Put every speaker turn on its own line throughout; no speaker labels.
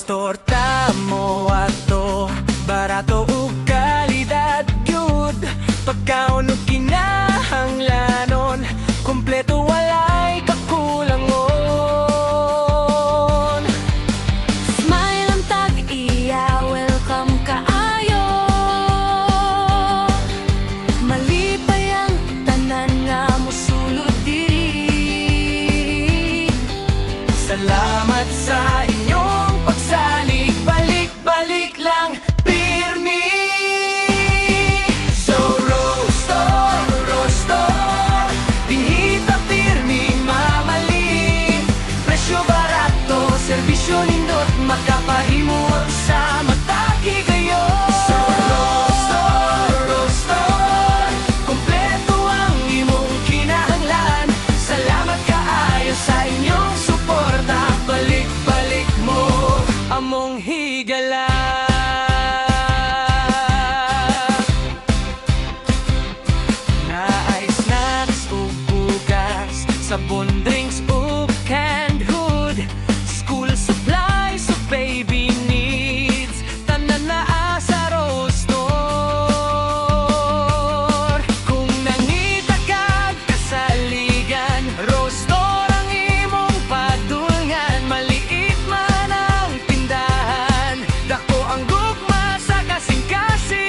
Rostor tamo ato barato ug kalidad gyud. Pagkaon ug kinahanglanon, kompleto walay kakulangon.
Smile ang tag-iya, welcome kaayo. Malipay ang tanan nga mosulod diri.
Salamat sa inyong pagsalig, balik-balik lang pirmi. So Rostor, Rostor, dinhita pirmi mamalit. Presyo barato, serbisyo nindot, makapahimot sa mataki kayo. So Rostor, Rostor, kompleto ang imong kinahanglan. Salamat kaayo sa inyong suporta, balik-balik mo among higala. Naay snacks ug bugas, sabon, drinks ug canned food, school supplies ug baby needs, tanan naa sa Rostor. Kung nangita kag kasaligan, Rostor ang imong padulngan. Maliit man ang tindahan, dako ang gugma sa kasing-kasing.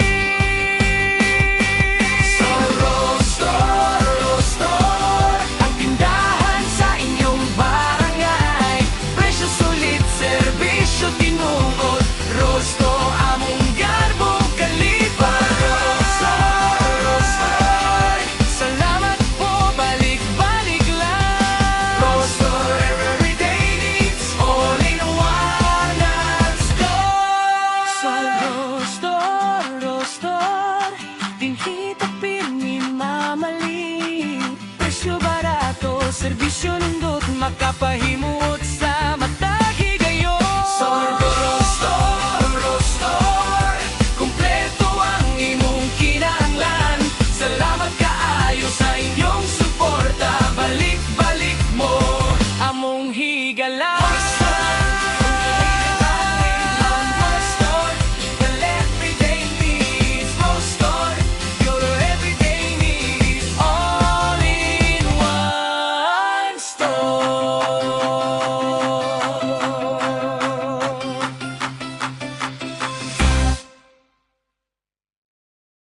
So Rostor, Rostor, ang tindahan sa inyong barangay. Presyo sulit, serbisyo tinuod, Rosto among garbong kalipay. Rostor, Rostor, salamat po, balik-balik lang. Rostor, everyday needs, all in one, let's go. Sa Rostor, Rostor, dinhita pirmi mamalit. Presyo barato, serbisyo nindot, makapahimot